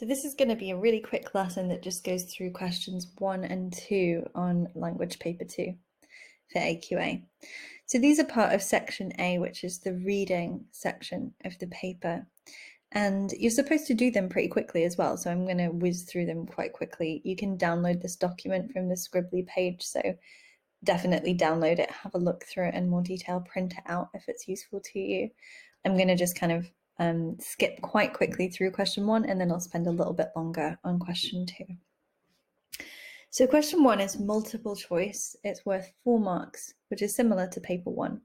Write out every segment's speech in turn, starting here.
So this is going to be a really quick lesson that just goes through questions 1 and 2 on language paper 2 for AQA. So these are part of section A, which is the reading section of the paper. And you're supposed to do them pretty quickly as well. So I'm going to whiz through them quite quickly. You can download this document from the Scribbly page. So definitely download it, have a look through it in more detail, print it out if it's useful to you. I'm going to just kind of skip quite quickly through question 1, and then I'll spend a little bit longer on question 2. So question 1 is multiple choice. It's worth 4 marks, which is similar to paper 1.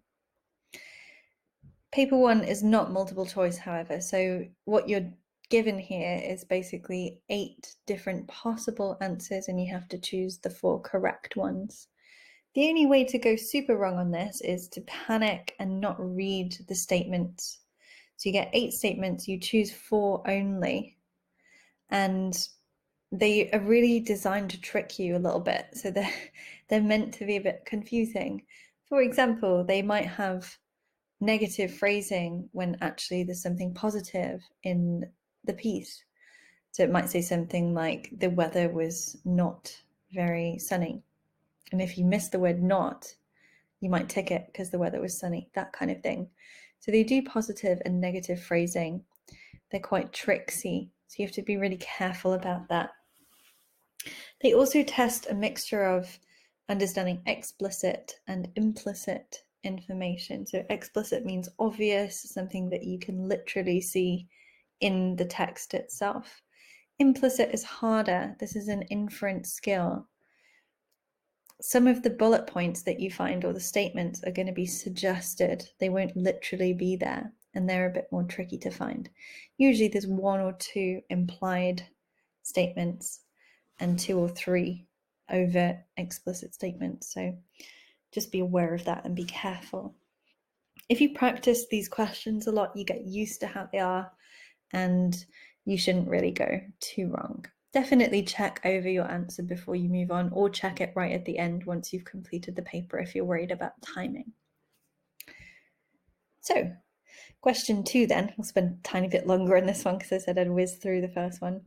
Paper 1 is not multiple choice, however, so what you're given here is basically 8 different possible answers, and you have to choose the 4 correct ones. The only way to go super wrong on this is to panic and not read the statements. So you get 8 statements, you choose 4 only, and they are really designed to trick you a little bit. So they're meant to be a bit confusing. For example, they might have negative phrasing when actually there's something positive in the piece. So it might say something like, the weather was not very sunny. And if you miss the word not, you might tick it because the weather was sunny, that kind of thing. So they do positive and negative phrasing. They're quite tricksy, so you have to be really careful about that. They also test a mixture of understanding explicit and implicit information. So explicit means obvious, something that you can literally see in the text itself. Implicit is harder. This is an inference skill. Some of the bullet points that you find or the statements are going to be suggested. They won't literally be there, and they're a bit more tricky to find. Usually there's 1 or 2 implied statements and 2 or 3 overt explicit statements. So just be aware of that and be careful. If you practice these questions a lot, you get used to how they are, and you shouldn't really go too wrong. Definitely check over your answer before you move on, or check it right at the end once you've completed the paper if you're worried about timing. So, question 2 then. I'll spend a tiny bit longer on this one because I said I'd whiz through the first one.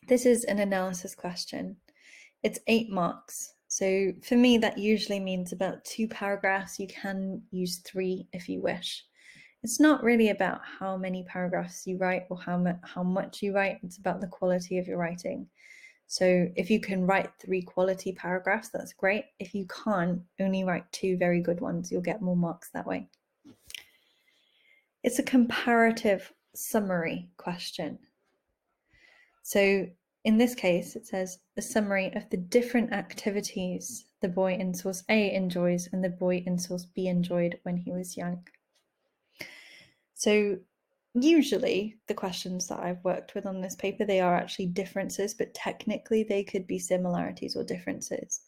This is an analysis question. It's 8 marks. So for me, that usually means about 2 paragraphs. You can use 3 if you wish. It's not really about how many paragraphs you write or how much you write. It's about the quality of your writing. So if you can write 3 quality paragraphs, that's great. If you can't, only write 2 very good ones. You'll get more marks that way. It's a comparative summary question. So in this case, it says a summary of the different activities the boy in source A enjoys and the boy in source B enjoyed when he was young. So usually the questions that I've worked with on this paper, they are actually differences, but technically they could be similarities or differences.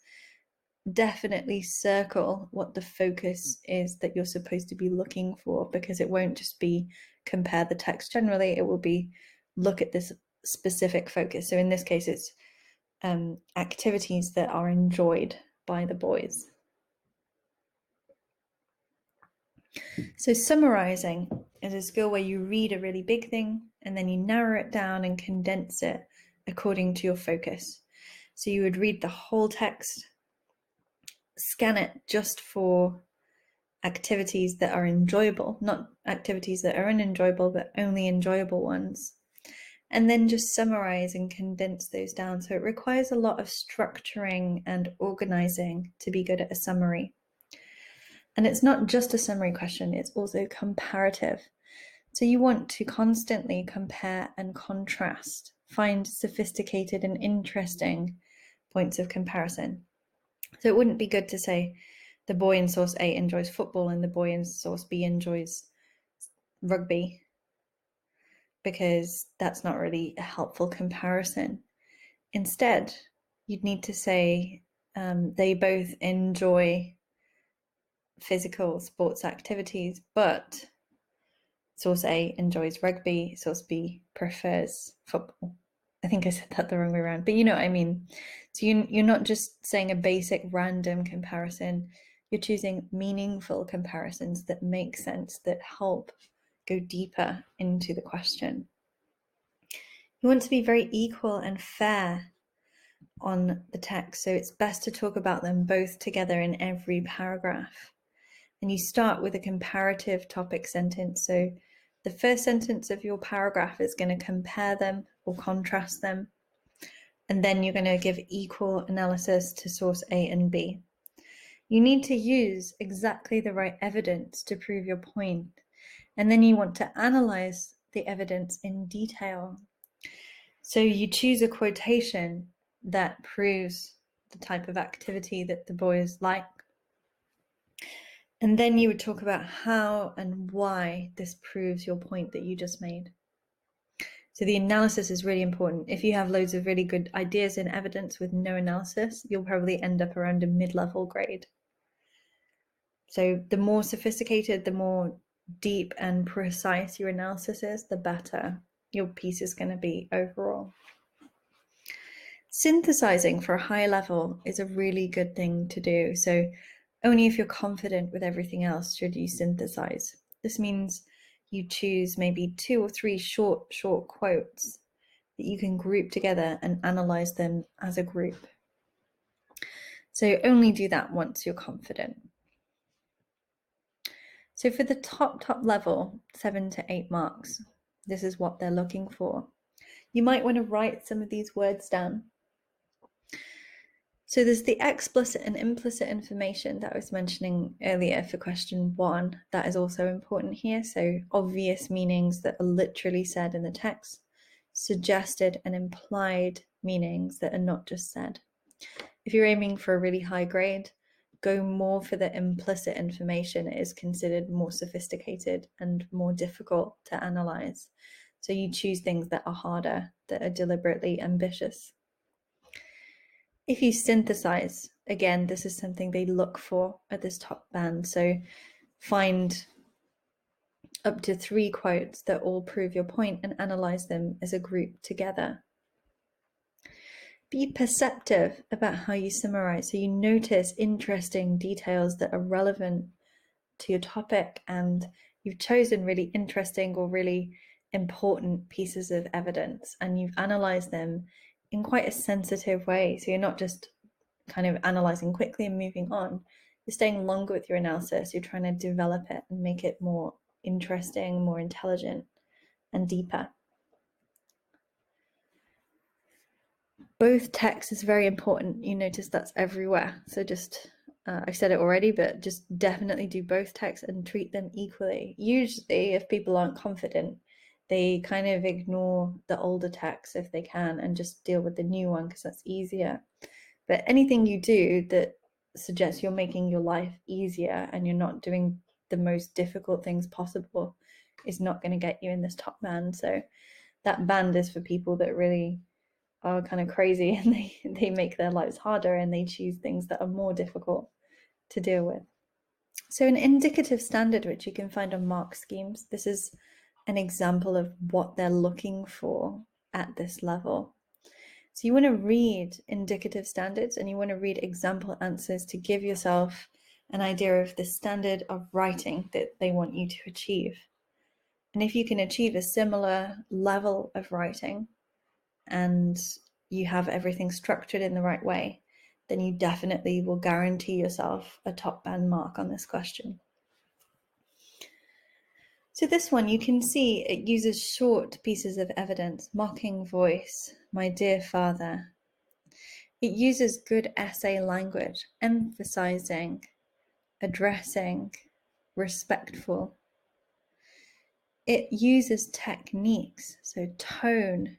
Definitely circle what the focus is that you're supposed to be looking for, because it won't just be compare the text generally, it will be look at this specific focus. So in this case, it's activities that are enjoyed by the boys. So summarizing is a skill where you read a really big thing and then you narrow it down and condense it according to your focus. So you would read the whole text, scan it just for activities that are enjoyable, not activities that are unenjoyable, but only enjoyable ones, and then just summarize and condense those down. So it requires a lot of structuring and organizing to be good at a summary. And it's not just a summary question, it's also comparative. So you want to constantly compare and contrast, find sophisticated and interesting points of comparison. So it wouldn't be good to say the boy in source A enjoys football and the boy in source B enjoys rugby, because that's not really a helpful comparison. Instead, you'd need to say they both enjoy physical sports activities, but source A enjoys rugby, source B prefers football. I think I said that the wrong way around, but you know what I mean. So you're not just saying a basic random comparison, you're choosing meaningful comparisons that make sense, that help go deeper into the question. You want to be very equal and fair on the text, so it's best to talk about them both together in every paragraph. And you start with a comparative topic sentence. So the first sentence of your paragraph is going to compare them or contrast them. And then you're going to give equal analysis to source A and B. You need to use exactly the right evidence to prove your point. And then you want to analyze the evidence in detail. So you choose a quotation that proves the type of activity that the boys like. And then you would talk about how and why this proves your point that you just made. So the analysis is really important. If you have loads of really good ideas and evidence with no analysis, you'll probably end up around a mid-level grade. So the more sophisticated, the more deep and precise your analysis is, the better your piece is going to be overall. Synthesizing for a high level is a really good thing to do. So only if you're confident with everything else should you synthesize. This means you choose maybe 2 or 3 short quotes that you can group together and analyze them as a group. So only do that once you're confident. So for the top level, 7 to 8 marks, this is what they're looking for. You might want to write some of these words down. So there's the explicit and implicit information that I was mentioning earlier for question 1. That is also important here. So obvious meanings that are literally said in the text, suggested and implied meanings that are not just said. If you're aiming for a really high grade, go more for the implicit information. It is considered more sophisticated and more difficult to analyze. So you choose things that are harder, that are deliberately ambitious. If you synthesize, again, this is something they look for at this top band. So find up to 3 quotes that all prove your point and analyze them as a group together. Be perceptive about how you summarize, so you notice interesting details that are relevant to your topic, and you've chosen really interesting or really important pieces of evidence and you've analyzed them in quite a sensitive way. So you're not just kind of analyzing quickly and moving on. You're staying longer with your analysis. You're trying to develop it and make it more interesting, more intelligent, and deeper. Both text is very important. You notice that's everywhere. So just, I've said it already, but just definitely do both texts and treat them equally. Usually, if people aren't confident, they kind of ignore the older text if they can and just deal with the new one because that's easier. But anything you do that suggests you're making your life easier and you're not doing the most difficult things possible is not going to get you in this top band. So that band is for people that really are kind of crazy and they make their lives harder and they choose things that are more difficult to deal with. So an indicative standard, which you can find on mark schemes, this is an example of what they're looking for at this level. So you want to read indicative standards and you want to read example answers to give yourself an idea of the standard of writing that they want you to achieve. And if you can achieve a similar level of writing and you have everything structured in the right way, then you definitely will guarantee yourself a top band mark on this question. So this one, you can see it uses short pieces of evidence, mocking voice, my dear father. It uses good essay language, emphasizing, addressing, respectful. It uses techniques, so tone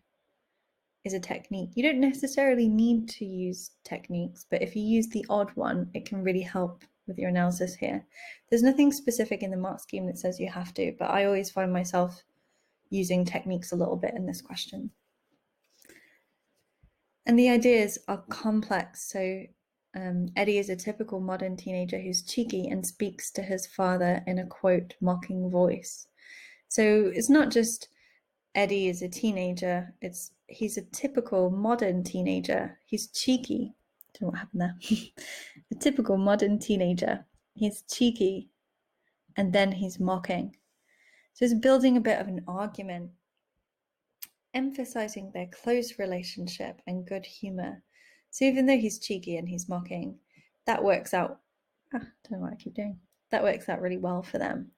is a technique. You don't necessarily need to use techniques, but if you use the odd one, it can really help with your analysis here. There's nothing specific in the mark scheme that says you have to, but I always find myself using techniques a little bit in this question. And the ideas are complex. So Eddie is a typical modern teenager who's cheeky and speaks to his father in a quote mocking voice. So it's not just Eddie is a teenager, he's a typical modern teenager. He's cheeky. I don't know what happened there. A typical modern teenager. He's cheeky and then he's mocking. So it's building a bit of an argument. emphasizing their close relationship and good humor. So even though he's cheeky and he's mocking, that works out. I don't know what I keep doing. That works out really well for them.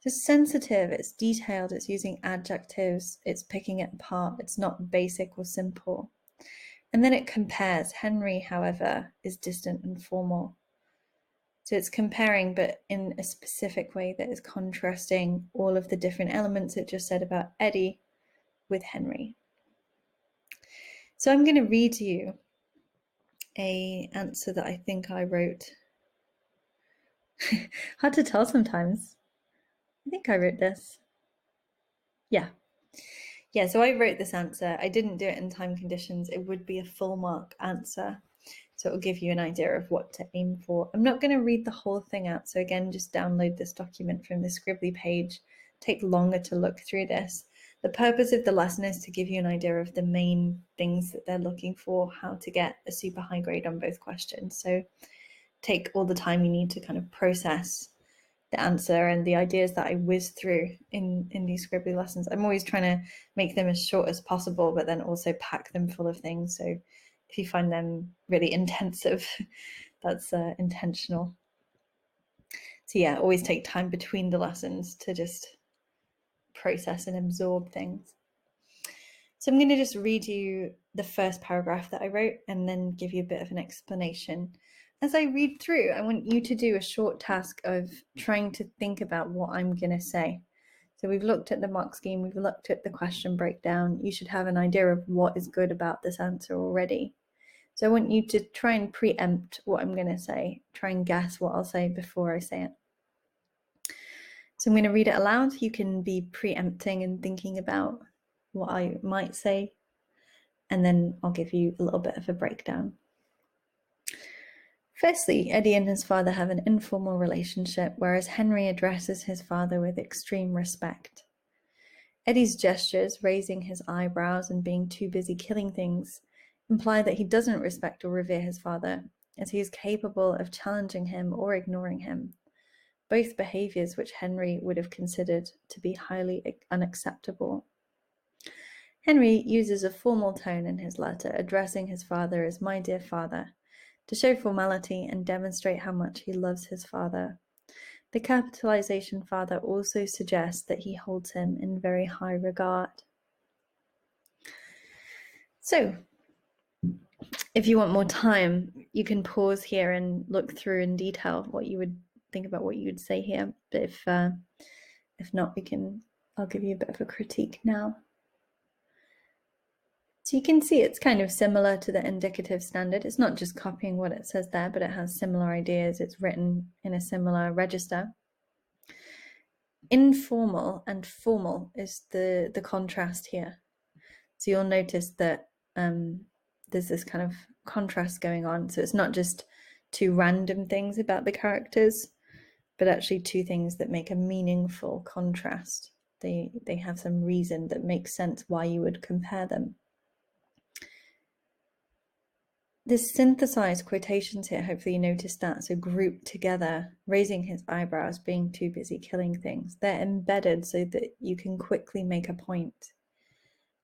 It's sensitive, it's detailed, it's using adjectives, it's picking it apart, it's not basic or simple. And then it compares. Henry, however, is distant and formal. So it's comparing, but in a specific way that is contrasting all of the different elements it just said about Eddie with Henry. So I'm going to read you an answer that I think I wrote. Hard to tell sometimes. I think I wrote this. Yeah, so I wrote this answer. I didn't do it in time conditions. It would be a full mark answer. So it'll give you an idea of what to aim for. I'm not going to read the whole thing out. So again, just download this document from the Scribbly page. Take longer to look through this. The purpose of the lesson is to give you an idea of the main things that they're looking for, how to get a super high grade on both questions. So take all the time you need to kind of process the answer and the ideas that I whiz through in these Scribbly lessons. I'm always trying to make them as short as possible, but then also pack them full of things. So if you find them really intensive, that's intentional. So yeah, always take time between the lessons to just process and absorb things. So I'm going to just read you the first paragraph that I wrote and then give you a bit of an explanation. As I read through, I want you to do a short task of trying to think about what I'm going to say. So we've looked at the mark scheme, we've looked at the question breakdown. You should have an idea of what is good about this answer already. So I want you to try and preempt what I'm going to say, try and guess what I'll say before I say it. So I'm going to read it aloud. You can be preempting and thinking about what I might say, and then I'll give you a little bit of a breakdown. Firstly, Eddie and his father have an informal relationship, whereas Henry addresses his father with extreme respect. Eddie's gestures, raising his eyebrows and being too busy killing things, imply that he doesn't respect or revere his father, as he is capable of challenging him or ignoring him, both behaviors which Henry would have considered to be highly unacceptable. Henry uses a formal tone in his letter, addressing his father as "my dear father," to show formality and demonstrate how much he loves his father. The capitalization father also suggests that he holds him in very high regard. So, if you want more time, you can pause here and look through in detail what you would think about what you would say here. But if not, I'll give you a bit of a critique now. So you can see it's kind of similar to the indicative standard. It's not just copying what it says there, but it has similar ideas. It's written in a similar register. Informal and formal is the contrast here. So you'll notice that there's this kind of contrast going on. So it's not just two random things about the characters, but actually two things that make a meaningful contrast. They have some reason that makes sense why you would compare them. This synthesized quotations here, hopefully you noticed that, so grouped together, raising his eyebrows, being too busy killing things. They're embedded so that you can quickly make a point.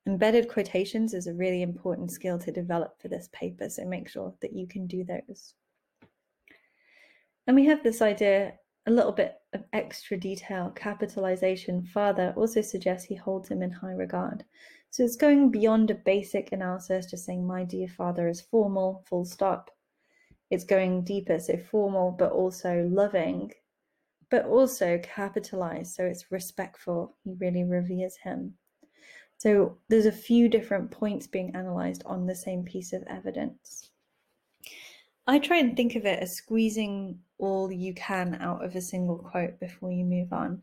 Embedded quotations is a really important skill to develop for this paper, so make sure that you can do those. And we have this idea, a little bit of extra detail. Capitalization father also suggests he holds him in high regard. So it's going beyond a basic analysis, just saying "my dear father" is formal, full stop. It's going deeper, so formal, but also loving, but also capitalized, so it's respectful. He really reveres him. So there's a few different points being analyzed on the same piece of evidence. I try and think of it as squeezing all you can out of a single quote before you move on.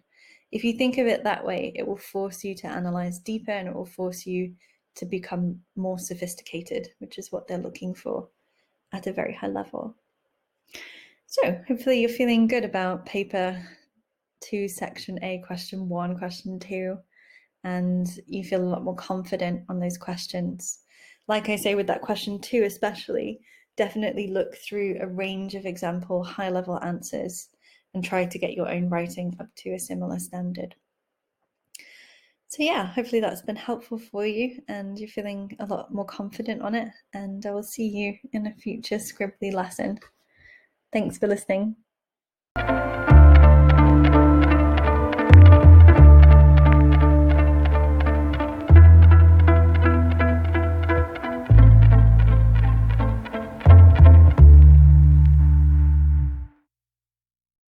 If you think of it that way, it will force you to analyze deeper and it will force you to become more sophisticated, which is what they're looking for at a very high level. So hopefully you're feeling good about paper 2, section A, question 1, question 2, and you feel a lot more confident on those questions. Like I say with that question 2 especially, definitely look through a range of example high-level answers and try to get your own writing up to a similar standard. So yeah, hopefully that's been helpful for you and you're feeling a lot more confident on it. And I will see you in a future scribbly lesson. Thanks for listening.